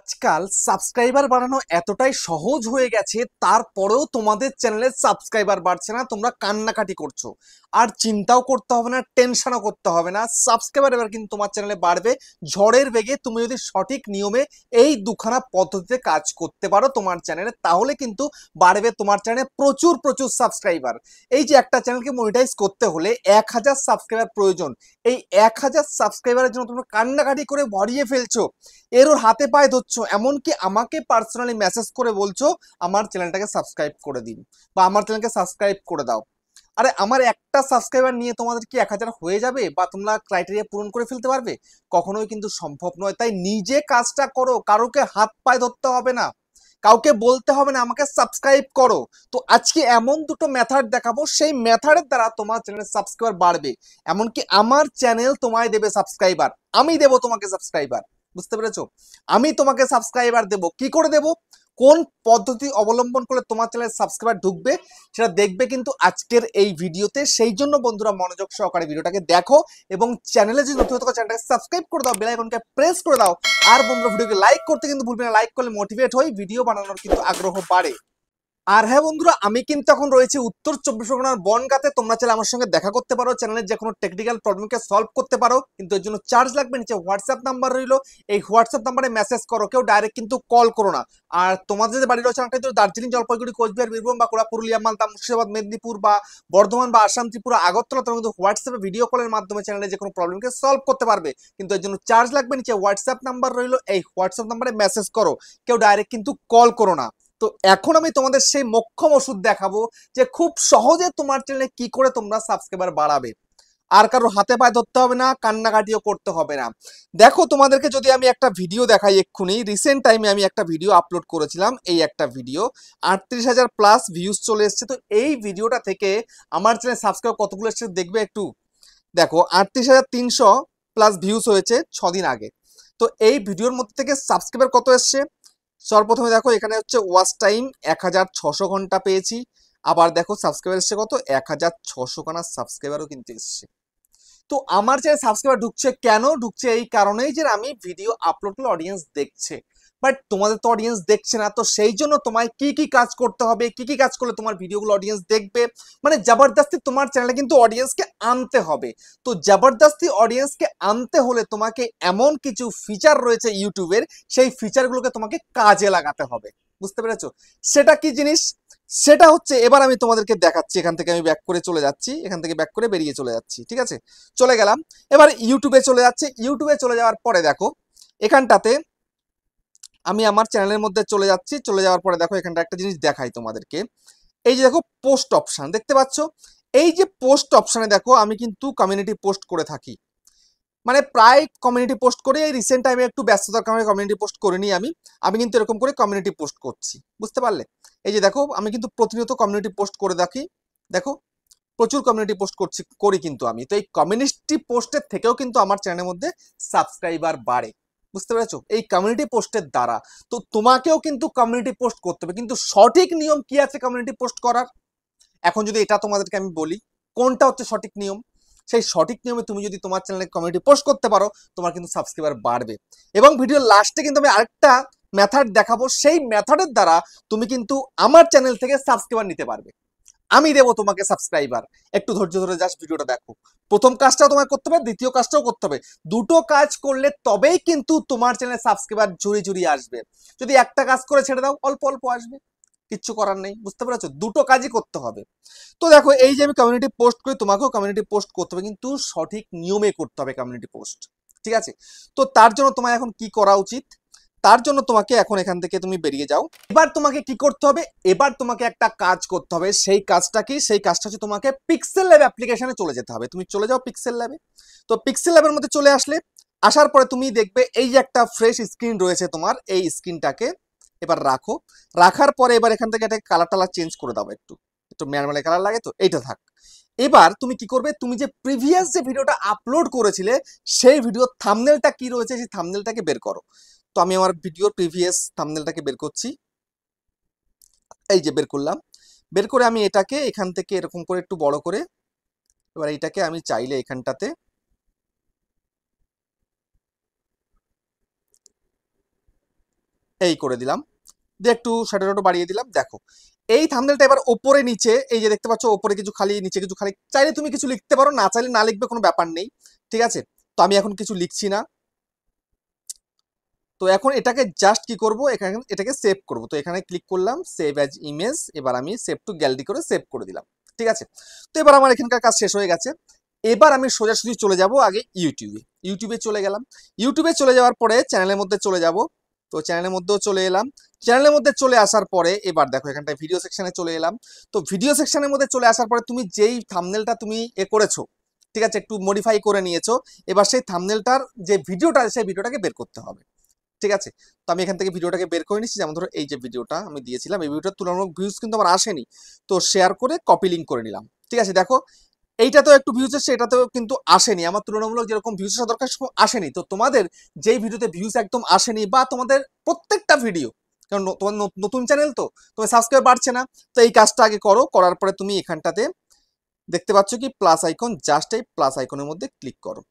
আজকাল সাবস্ক্রাইবার বাড়ানো এতটাই সহজ হয়ে গেছে, তারপরেও তোমাদের চ্যানেলের সাবস্ক্রাইবার বাড়ছে না, তোমরা কান্নাকাটি করছো। আর চিন্তাও করতে হবে না, টেনশনও করতে হবে না, সাবস্ক্রাইবার এবার কিন্তু তোমার চ্যানেলে বাড়বে ঝড়ের বেগে। তুমি যদি সঠিক নিয়মে এই দুখানা পদ্ধতিতে কাজ করতে পারো তোমার চ্যানেলে, তাহলে কিন্তু বাড়বে তোমার চ্যানেলে প্রচুর প্রচুর সাবস্ক্রাইবার। এই যে একটা চ্যানেলকে মনিটাইজ করতে হলে 1000 সাবস্ক্রাইবার প্রয়োজন। এই 1000 সাবস্ক্রাইবারের জন্য তোমরা কান্নাকাটি করে ভরিয়ে ফেলছো, এরও হাতে পায়ে ধরছো, এমনকি আমাকে পার্সোনালি মেসেজ করে বলছো আমার চ্যানেলটাকে সাবস্ক্রাইব করে দিন বা আমার চ্যানেলকে সাবস্ক্রাইব করে দাও। আরে আমার একটা সাবস্ক্রাইবার নিয়ে তোমাদের কি 1000 হয়ে যাবে বা তোমরা ক্রাইটেরিয়া পূরণ করে ফেলতে পারবে? কখনোই কিন্তু সম্ভব নয়। তাই নিজে কাজটা করো, কারোকে হাত পায়ে ধরতে হবে না, কাউকে বলতে হবে না আমাকে সাবস্ক্রাইব করো। তো আজকে এমন দুটো মেথড দেখাবো, সেই মেথডের দ্বারা তোমার চ্যানেলের সাবস্ক্রাইবার বাড়বে, এমনকি আমার চ্যানেল তোমায় দেবে সাবস্ক্রাইবার, আমি দেবো তোমাকে সাবস্ক্রাইবার। বুঝতে পেরেছো? আমি তোমাকে সাবস্ক্রাইবার দেব। কি করে দেব, কোন পদ্ধতি অবলম্বন করলে তোমার চ্যানেলে সাবস্ক্রাইবার ঢুকবে সেটা দেখবে কিন্তু আজকের এই ভিডিওতে। সেই জন্য বন্ধুরা মনোযোগ সহকারে ভিডিওটাকে দেখো এবং চ্যানেলে যদি নতুন থাকো চ্যানেলটাকে সাবস্ক্রাইব করে দাও, বেল আইকনকে প্রেস করে দাও। আর বন্ধুরা ভিডিওকে লাইক করতে কিন্তু ভুলবে না, লাইক করলে মোটিভেট হই, ভিডিও বানানোর কিন্তু আগ্রহ বাড়ে। আর হ্যাঁ বন্ধুরা, আমি কিন্তু এখন রয়েছি উত্তর 24 পরগনার বনগাঁতে। তোমরা চাইলে আমার সঙ্গে দেখা করতে পারো, চ্যানেলের যে কোনো টেকনিক্যাল প্রবলেমকে সলভ করতে পারো, কিন্তু এর জন্য চার্জ লাগবে। নিচে হোয়াটসঅ্যাপ নাম্বার রইলো, এই হোয়াটসঅ্যাপ নাম্বারে মেসেজ করো, কেউ ডাইরেক্ট কিন্তু কল করো না। আর তোমাদের যে বাড়ি রয়েছে অনেকটাই তো দার্জিলিং, জলপাইগুড়ি, কোচবিহার, বীরভূম, বাঁকুড়া, পুরুলিয়া, মালদা, মুর্শিদাবাদ, মেদিনীপুর বা বর্ধমান বা আসাম, ত্রিপুরা, আগরতলা, তোমরা কিন্তু হোয়াটসঅ্যাপে ভিডিও কলের মাধ্যমে চ্যানেলে যে কোনো প্রবলেমকে সলভ করতে পারবে, কিন্তু এর জন্য চার্জ লাগবে। নিচে হোয়াটসঅ্যাপ নাম্বার রইলো, এই হোয়াটসঅ্যাপ নাম্বারে মেসেজ করো, কেউ ডাইরেক্ট কিন্তু কল করো না। তো এখন আমি তোমাদের সেই মোক্ষম ওষুধ দেখাবো যে খুব সহজে তোমার চ্যানেলে কি করে তোমরা সাবস্ক্রাইবার বাড়াবে। আর কারো হাতে পায়ে ধরতে হবে না, কান্নাকাটিও করতে হবে না। দেখো তোমাদেরকে যদি আমি একটা ভিডিও দেখাই, এক্ষুনি রিসেন্ট টাইমে আমি একটা ভিডিও আপলোড করেছিলাম, এই একটা ভিডিও 38,000 প্লাস ভিউজ চলে এসছে। তো এই ভিডিওটা থেকে আমার চ্যানেল সাবস্ক্রাইব কতগুলো এসছে দেখবে একটু। দেখো 38,300 প্লাস ভিউজ হয়েছে 6 দিন আগে। তো এই ভিডিওর মধ্যে থেকে সাবস্ক্রাইবার কত এসছে? সর্বপ্রথমে দেখো এখানে হচ্ছে ওয়াচ টাইম 1600 ঘন্টা পেয়েছি। আবার দেখো সাবস্ক্রাইবার এসছে কত, 1600 খানা সাবস্ক্রাইবারও কিন্তু এসছে। তো আমার চ্যানেল সাবস্ক্রাইবার ঢুকছে, কেন ঢুকছে? এই কারণেই যে আমি ভিডিও আপলোড করলে অডিয়েন্স দেখছে, বাট তোমাদের তো অডিয়েন্স দেখছে না। তো সেই জন্য তোমায় কি কি কাজ করতে হবে, কি কি কাজ করলে তোমার ভিডিওগুলো অডিয়েন্স দেখবে, মানে জবরদস্তি তোমার চ্যানেলে কিন্তু অডিয়েন্সকে আনতে হবে। তো জবরদস্তি অডিয়েন্সকে আনতে হলে তোমাকে এমন কিছু ফিচার রয়েছে ইউটিউবের, সেই ফিচারগুলোকে তোমাকে কাজে লাগাতে হবে। বুঝতে পেরেছো? সেটা কি জিনিস? সেটা হচ্ছে, এবার আমি তোমাদেরকে দেখাচ্ছি। এখান থেকে আমি ব্যাক করে চলে যাচ্ছি, এখান থেকে ব্যাক করে বেরিয়ে চলে যাচ্ছি, ঠিক আছে? চলে গেলাম, এবার ইউটিউবে চলে যাচ্ছে। ইউটিউবে চলে যাওয়ার পরে দেখো এখানটাতে আমি আমার চ্যানেলের মধ্যে চলে যাচ্ছি। চলে যাওয়ার পরে দেখো এখানটা একটা জিনিস দেখাই তোমাদেরকে। এই যে দেখো পোস্ট অপশন দেখতে পাচ্ছ, এই যে পোস্ট অপশনে দেখো আমি কিন্তু কমিউনিটি পোস্ট করে থাকি, মানে প্রায় কমিউনিটি পোস্ট করে। এই রিসেন্ট টাইমে একটু ব্যস্ততার কারণে কমিউনিটি পোস্ট করিনি আমি। আমি কিন্তু এরকম করে কমিউনিটি পোস্ট করছি, বুঝতে পারলে? এই যে দেখো আমি কিন্তু প্রতিনিয়ত কমিউনিটি পোস্ট করে থাকি। দেখো প্রচুর কমিউনিটি পোস্ট করি কিন্তু আমি। তো এই কমিউনিটি পোস্টের থেকেও কিন্তু আমার চ্যানেলের মধ্যে সাবস্ক্রাইবার বাড়ে। বুঝতে পেরেছো? এই কমিউনিটি পোস্টের দ্বারা। তো তোমাকেও কিন্তু কমিউনিটি পোস্ট করতে হবে, কিন্তু সঠিক নিয়ম কি আছে কমিউনিটি পোস্ট করার? এখন যদি এটা তোমাদেরকে আমি বলি কোনটা হচ্ছে সঠিক নিয়ম, সেই সঠিক নিয়মে তুমি যদি তোমার চ্যানেলে কমিউনিটি পোস্ট করতে পারো, তোমার কিন্তু সাবস্ক্রাইবার বাড়বে। এবং ভিডিওর লাস্টে কিন্তু আমি আরেকটা মেথড দেখাবো, সেই মেথডের দ্বারা তুমি কিন্তু আমার চ্যানেল থেকে সাবস্ক্রাইবার নিতে পারবে। আমি দেবো তোমাকে সাবস্ক্রাইবার। একটু ধৈর্য ধরে জাস্ট ভিডিওটা দেখো। প্রথম কাজটাও তোমায় করতে হবে, দ্বিতীয় কাজটাও করতে হবে। দুটো কাজ করলে তবেই কিন্তু তোমার চ্যানেলে সাবস্ক্রাইবার ঝুড়ি ঝুড়ি আসবে। যদি একটা কাজ করে ছেড়ে দাও, অল্প অল্প আসবে, কিচ্ছু করার নেই। বুঝতে পেরেছো? দুটো কাজই করতে হবে। তো দেখো এই যে আমি কমিউনিটি পোস্ট করি, তোমাকেও কমিউনিটি পোস্ট করতে হবে, কিন্তু সঠিক নিয়মে করতে হবে কমিউনিটি পোস্ট, ঠিক আছে? তো তার জন্য তোমার এখন কি করা উচিত? তার জন্য তোমাকে এখন এখান থেকে তুমি বেরিয়ে যাও। এবার তোমাকে কি করতে হবে? এবার তোমাকে একটা কাজ করতে হবে। সেই কাজটা কি? সেই কাজটা হচ্ছে তোমাকে পিক্সেল ল্যাব অ্যাপ্লিকেশনে চলে যেতে হবে। তুমি চলে যাও পিক্সেল ল্যাবে। তো পিক্সেল ল্যাবের মধ্যে চলে আসলে, আসার পরে তুমি দেখবে এই যে একটা ফ্রেশ স্ক্রিন রয়েছে তোমার, এই স্ক্রিনটাকে এবার রাখো। রাখার পরে এবার এখান থেকে একটা কালার টালার চেঞ্জ করে দাও, একটু একটু ম্যানুয়ালি কালার লাগে, তো এইটা থাক। এবার তুমি কি করবে, তুমি যে প্রিভিয়াস যে ভিডিওটা আপলোড করেছিলে সেই ভিডিওর থাম্বনেলটা কি রয়েছে সেই থাম্বনেলটাকে বের করো। তো আমি আমার ভিডিওর প্রিভিয়াস থাম্বনেলটাকে বের করছি, এই যে বের করলাম। বের করে আমি এটাকে এখান থেকে এরকম করে একটু বড় করে, এবার এইটাকে আমি চাইলে এখানটাতে এই করে দিলাম, দিয়ে একটু শ্যাডোটা বাড়িয়ে দিলাম। দেখো এই থাম্বনেলটা এবার ওপরে নিচে এই যে দেখতে পাচ্ছ, ওপরে কিছু খালি নিচে কিছু খালি, চাইলে তুমি কিছু লিখতে পারো, না চাইলে না লিখবে, কোনো ব্যাপার নেই, ঠিক আছে। তো আমি এখন কিছু লিখছি না। তো এখন এটাকে জাস্ট কি করব, এখানে এটাকে সেভ করব। তো এখানে ক্লিক করলাম সেভ অ্যাজ ইমেজ, এবার আমি সেভ টু গ্যালারি করে সেভ করে দিলাম, ঠিক আছে। তো এবার আমার এখানকার কাজ শেষ হয়ে গেছে। এবার আমি সোজাসুজি চলে যাব আগে ইউটিউবে চলে গেলাম। ইউটিউবে চলে যাওয়ার পরে চ্যানেলের মধ্যে চলে যাব। তো চ্যানেলের মধ্যেও চলে এলাম। চ্যানেলের মধ্যে চলে আসার পরে এবার দেখো এখানটায় ভিডিও সেকশনে চলে এলাম। তো ভিডিও সেকশনের মধ্যে চলে আসার পরে তুমি যেই থাম্বনেলটা তুমি করেছো, ঠিক আছে, একটু মডিফাই করে নিয়েছো, এবার সেই থাম্বনেলটার যে ভিডিওটা আছে সেই ভিডিওটাকে বের করতে হবে, ঠিক আছে। তো আমি এখান থেকে ভিডিওটাকে বের করে নিচ্ছি। যেমন ধরো এই যে ভিডিওটা আমি দিয়েছিলাম, এই ভিডিওটার তুলনামূলক ভিউজ কিন্তু আমার আসেনি। তো শেয়ার করে কপি লিঙ্ক করে নিলাম, ঠিক আছে। দেখো এইটাতেও একটু ভিউজ এসেছে, এটাতেও কিন্তু আসেনি, আমার তুলনামূলক যেরকম ভিউজ আসা দরকার সেরকম আসেনি। তো তোমাদের যেই ভিডিওতে ভিউজ একদম আসেনি, বা তোমাদের প্রত্যেকটা ভিডিও, কারণ তোমার নতুন চ্যানেল তো তোমার সাবস্ক্রাইব বাড়ছে না, তো এই কাজটা আগে করো। করার পরে তুমি এখানটাতে দেখতে পাচ্ছ কি প্লাস আইকন, জাস্ট এই প্লাস আইকনের মধ্যে ক্লিক করো,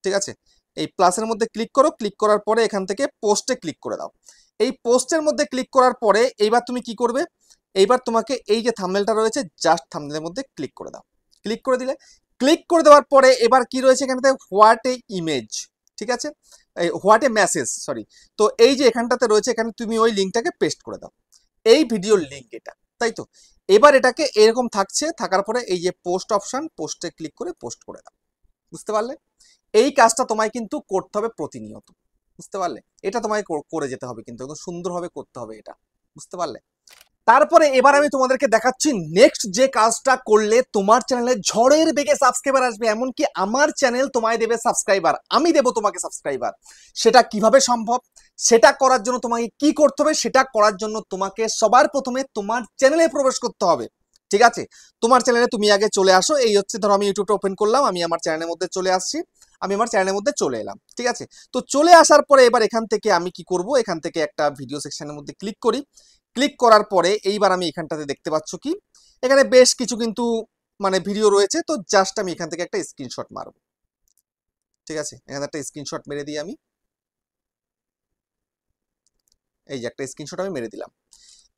ঠিক আছে। এই প্লাসের মধ্যে ক্লিক করো, ক্লিক করার পরে এখান থেকে পোস্টে ক্লিক করে দাও। এই পোস্টের মধ্যে ক্লিক করার পরে এইবার তুমি কি করবে, এইবার তোমাকে এই যে থাম্বনেলটা রয়েছে জাস্ট থাম্বনেলের মধ্যে ক্লিক করে দাও। ক্লিক করে দিলে, ক্লিক করে দেওয়ার পরে এবার কি রয়েছে এখানটাতে হোয়াট এ ইমেজ, ঠিক আছে, এই হোয়াট এ মেসেজ, সরি। তো এই যে এখানটাতে রয়েছে, এখানে তুমি ওই লিঙ্কটাকে পেস্ট করে দাও, এই ভিডিওর লিঙ্ক এটা, তাই তো। এবার এটাকে এরকম থাকছে, থাকার পরে এই যে পোস্ট অপশন, পোস্টে ক্লিক করে পোস্ট করে দাও। বুঝতে পারলে? এই কাজটা তোমায় কিন্তু করতে হবে প্রতিনিয়ত, বুঝতে পারলে? এটা তোমায় করে যেতে হবে, কিন্তু একদম সুন্দরভাবে করতে হবে এটা, বুঝতে পারলে? তারপরে এবার আমি তোমাদেরকে দেখাচ্ছি নেক্সট যে কাজটা করলে তোমার চ্যানেলে ঝড়ের বেগে সাবস্ক্রাইবার আসবে, এমনকি আমার চ্যানেল তোমায় দেবে সাবস্ক্রাইবার, আমি দেবো তোমাকে সাবস্ক্রাইবার। সেটা কিভাবে সম্ভব, সেটা করার জন্য তোমাকে কি করতে হবে, সেটা করার জন্য তোমাকে সবার প্রথমে তোমার চ্যানেলে প্রবেশ করতে হবে, ঠিক আছে। তোমার চ্যানেলে তুমি আগে চলে আসো। এই হচ্ছে ধরো আমি ইউটিউবটা ওপেন করলাম, আমি আমার চ্যানেলের মধ্যে চলে আসছি, আমি আমার চ্যানেলের মধ্যে চলে এলাম, ঠিক আছে। তো চলে আসার পরে এবার এখান থেকে আমি কি করব, এখান থেকে একটা ভিডিও সেকশনের মধ্যে ক্লিক করি। ক্লিক করার পরে এইবার আমি এখানটাতে দেখতে পাচ্ছ কি এখানে বেশ কিছু কিন্তু মানে ভিডিও রয়েছে। তো জাস্ট আমি এখান থেকে একটা স্ক্রিনশট মারব, ঠিক আছে। এখানে একটা স্ক্রিনশট মেরে দিই আমি, এই যে একটা স্ক্রিনশট আমি মেরে দিলাম।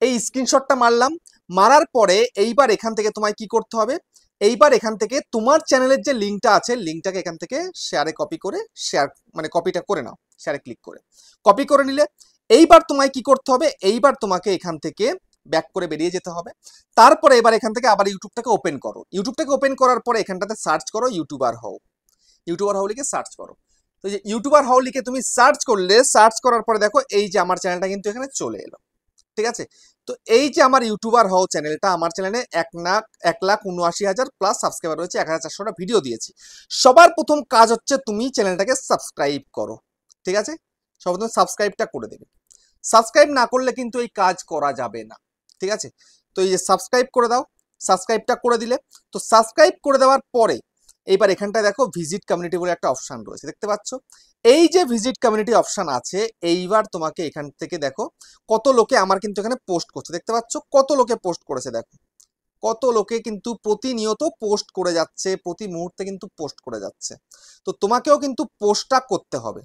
এই স্ক্রিনশটটা মারলাম, মারার পরে এইবার এখান থেকে তোমায় কি করতে হবে, এইবার এখান থেকে তোমার চ্যানেলের যে লিঙ্কটা আছে লিঙ্কটাকে এখান থেকে শেয়ারে কপি করে শেয়ার মানে কপিটা করে নাও, শেয়ারে ক্লিক করে কপি করে নিলে এইবার তোমায় কি করতে হবে, এইবার তোমাকে এখান থেকে ব্যাক করে বেরিয়ে যেতে হবে। তারপরে এবার এখান থেকে আবার ইউটিউবটাকে ওপেন করো। ইউটিউবটাকে ওপেন করার পরে এখানটাতে সার্চ করো ইউটিউবার হও, ইউটিউবার হও লিখে সার্চ করো। তো যে ইউটিউবার হও লিখে তুমি সার্চ করলে, সার্চ করার পরে দেখো এই যে আমার চ্যানেলটা কিন্তু এখানে চলে এলো, ঠিক আছে। তো এই যে আমার ইউটিউবার হও চ্যানেলটা, আমার চ্যানেলে 1,79,000 প্লাস সাবস্ক্রাইবার রয়েছে, 1,400টা ভিডিও দিয়েছি। সবার প্রথম কাজ হচ্ছে তুমি চ্যানেলটাকে সাবস্ক্রাইব করো, ঠিক আছে। সবার প্রথমে সাবস্ক্রাইবটা করে দেবে। সাবস্ক্রাইব না করলে কিন্তু এই কাজ করা যাবে না, ঠিক আছে। তো এই যে সাবস্ক্রাইব করে দাও, সাবস্ক্রাইবটা করে দিলে, তো সাবস্ক্রাইব করে দেওয়ার পরে এইবার এখানটায় দেখো ভিজিট কমিউনিটি বলে একটা অপশন রয়েছে, দেখতে পাচ্ছ। এই যে ভিজিট কমিউনিটি অপশন আছে, এইবার তোমাকে এখান থেকে দেখো কত লোকে আমার কিন্তু এখানে পোস্ট করছে, দেখতে পাচ্ছ কত লোকে পোস্ট করেছে। দেখো কত লোকে কিন্তু প্রতিনিয়ত পোস্ট করে যাচ্ছে, প্রতি মুহূর্তে কিন্তু পোস্ট করে যাচ্ছে। তো তোমাকেও কিন্তু পোস্টটা করতে হবে।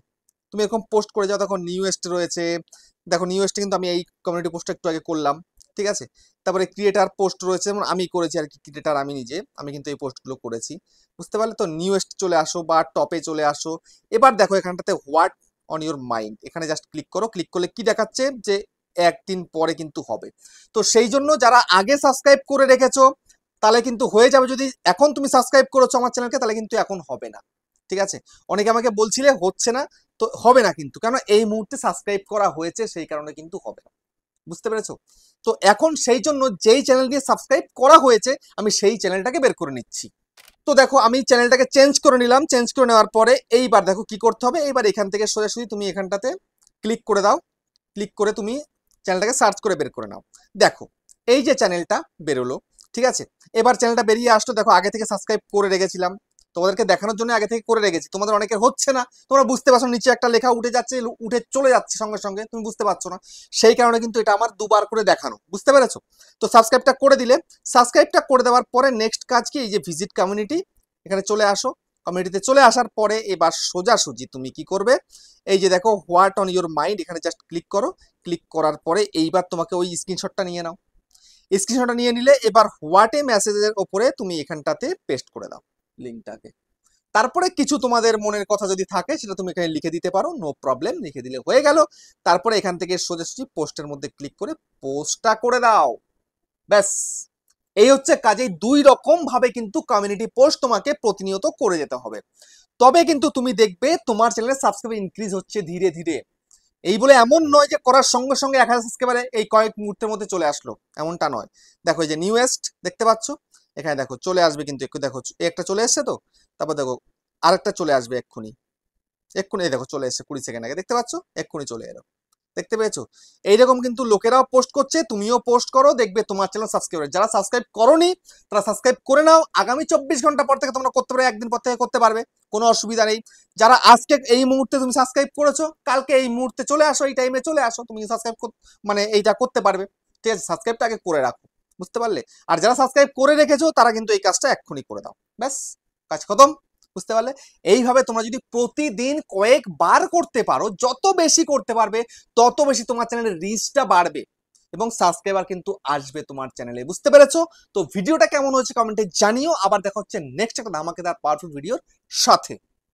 তুমি এরকম পোস্ট করে যাও। দেখো নিউয়েস্ট রয়েছে, দেখো নিউয়েস্টে কিন্তু আমি এই কমিউনিটি পোস্টটা একটু আগে করলাম, ঠিক আছে। তারপরে ক্রিয়েটার পোস্ট রয়েছে, যেমন আমি করেছি আর কি, ক্রিয়েটার আমি নিজে, আমি কিন্তু এই পোস্টগুলো করেছি, বুঝতে পারলে। তো নিউয়েস্ট চলে আসো বা টপে চলে আসো। এবার দেখো এখানটাতে হোয়াট অন ইউর মাইন্ড, এখানে জাস্ট ক্লিক করো। ক্লিক করলে কি দেখাচ্ছে যে একদিন পরে কিন্তু হবে। তো সেই জন্য যারা আগে সাবস্ক্রাইব করে রেখেছো তাহলে কিন্তু হয়ে যাবে। যদি এখন তুমি সাবস্ক্রাইব করেছো আমার চ্যানেলকে, তাহলে কিন্তু এখন হবে না, ঠিক আছে। অনেকে আমাকে বলছিলে হচ্ছে না, তো হবে না কিন্তু, কারণ এই মুহূর্তে সাবস্ক্রাইব করা হয়েছে, সেই কারণে কিন্তু হবে না, বুঝতে পেরেছো। তো এখন সেই জন্য যেই চ্যানেল দিয়ে সাবস্ক্রাইব করা হয়েছে আমি সেই চ্যানেলটাকে বের করে নিচ্ছি। তো দেখো আমি চ্যানেলটাকে চেঞ্জ করে নিলাম। চেঞ্জ করে নেওয়ার পরে এইবার দেখো কি করতে হবে, এইবার এখান থেকে সোজাসুজি তুমি এখানটাতে ক্লিক করে দাও। ক্লিক করে তুমি চ্যানেলটাকে সার্চ করে বের করে নাও। দেখো এই যে চ্যানেলটা বেরোলো, ঠিক আছে। এবার চ্যানেলটা বেরিয়ে আসলো। দেখো আগে থেকে সাবস্ক্রাইব করে রেখেছিলাম, তোমাদেরকে দেখানোর জন্য আগে থেকে করে রেখেছি। তোমাদের অনেকের হচ্ছে না, তোমরা বুঝতে পারছো, নিচে একটা লেখা উঠে যাচ্ছে, উঠে চলে যাচ্ছে সঙ্গে সঙ্গে, তুমি বুঝতে পারছো না। সেই কারণে কিন্তু এটা আমার দুবার করে দেখানো, বুঝতে পেরেছো। তো সাবস্ক্রাইবটা করে দিলে, সাবস্ক্রাইবটা করে দেওয়ার পরে নেক্সট কাজ কি, এই যে ভিজিট কমিউনিটি, এখানে চলে আসো। কমিউনিটিতে চলে আসার পরে এবার সোজাসুজি তুমি কি করবে, এই যে দেখো হোয়াট অন ইউর মাইন্ড, এখানে জাস্ট ক্লিক করো। ক্লিক করার পরে এইবার তোমাকে ওই স্ক্রিনশটটা নিয়ে নাও। স্ক্রিনশটটা নিয়ে নিলে এবার হোয়াটে মেসেজের ওপরে তুমি এখানটাতে পেস্ট করে দাও লিঙ্কটাকে। তারপরে কিছু তোমাদের মনের কথা যদি থাকে সেটা তুমি এখানে লিখে দিতে পারো, নো প্রবলেম, লিখে দিলে হয়ে গেল। তারপরে এখান থেকে সোজাসুজি পোস্টের মধ্যে ক্লিক করে পোস্টটা করে দাও, ব্যাস। এই হচ্ছে কাজে। দুই রকম ভাবে কিন্তু কমিউনিটি পোস্ট তোমাকে প্রতিনিয়ত করে যেতে হবে, তবে কিন্তু তুমি দেখবে তোমার চ্যানেলের সাবস্ক্রাইবার ইনক্রিজ হচ্ছে ধীরে ধীরে। এই বলে এমন নয় যে করার সঙ্গে সঙ্গে 1000 সাবস্ক্রাইবারে এই কয়েক মুহূর্তের মধ্যে চলে আসলো, এমনটা নয়। দেখো এই যে নিউয়েস্ট দেখতে পাচ্ছ, এখানে দেখো চলে আসবে কিন্তু, একটু দেখো একটা চলে এসছে তো, তারপর দেখো আরেকটা চলে আসবে এক্ষুনি, এক্ষুনি এই দেখো চলে এসছে 20 সেকেন্ড আগে, দেখতে পাচ্ছ এক্ষুনি চলে এলো, দেখতে পেয়েছো? এইরকম কিন্তু লোকেরাও পোস্ট করছে, তুমিও পোস্ট করো, দেখবে তোমার চ্যানেল সাবস্ক্রাইব। যারা সাবস্ক্রাইব করোনি তারা সাবস্ক্রাইব করে নাও, আগামী 24 ঘন্টা পর থেকে তোমরা করতে পারবে, একদিন পর থেকে করতে পারবে, কোনো অসুবিধা নেই। যারা আজকে এই মুহূর্তে তুমি সাবস্ক্রাইব করেছো, কালকে এই মুহূর্তে চলে আসো, এই টাইমে চলে আসো, তুমি সাবস্ক্রাইব মানে এইটা করতে পারবে। ঠিক আছে, সাবস্ক্রাইবটা আগে করে রাখো, বুঝতে পারলে? আর যারা সাবস্ক্রাইব করে রেখেছো তারা কিন্তু এই কাজটা এক্ষুনি করে দাও, ব্যাস, কাজ খতম, বুঝতে পারলে? এইভাবে তোমরা যদি প্রতিদিন কয়েকবার করতে পারো, যত বেশি করতে পারবে তত বেশি তোমার চ্যানেলের রিচটা বাড়বে এবং সাবস্ক্রাইবার কিন্তু আসবে তোমার চ্যানেলে, বুঝতে পেরেছো? তো ভিডিওটা কেমন হয়েছে কমেন্টে জানিও। আবার দেখা হচ্ছে নেক্সট একটা ধামাকেদার পাওয়ারফুল ভিডিওর সাথে।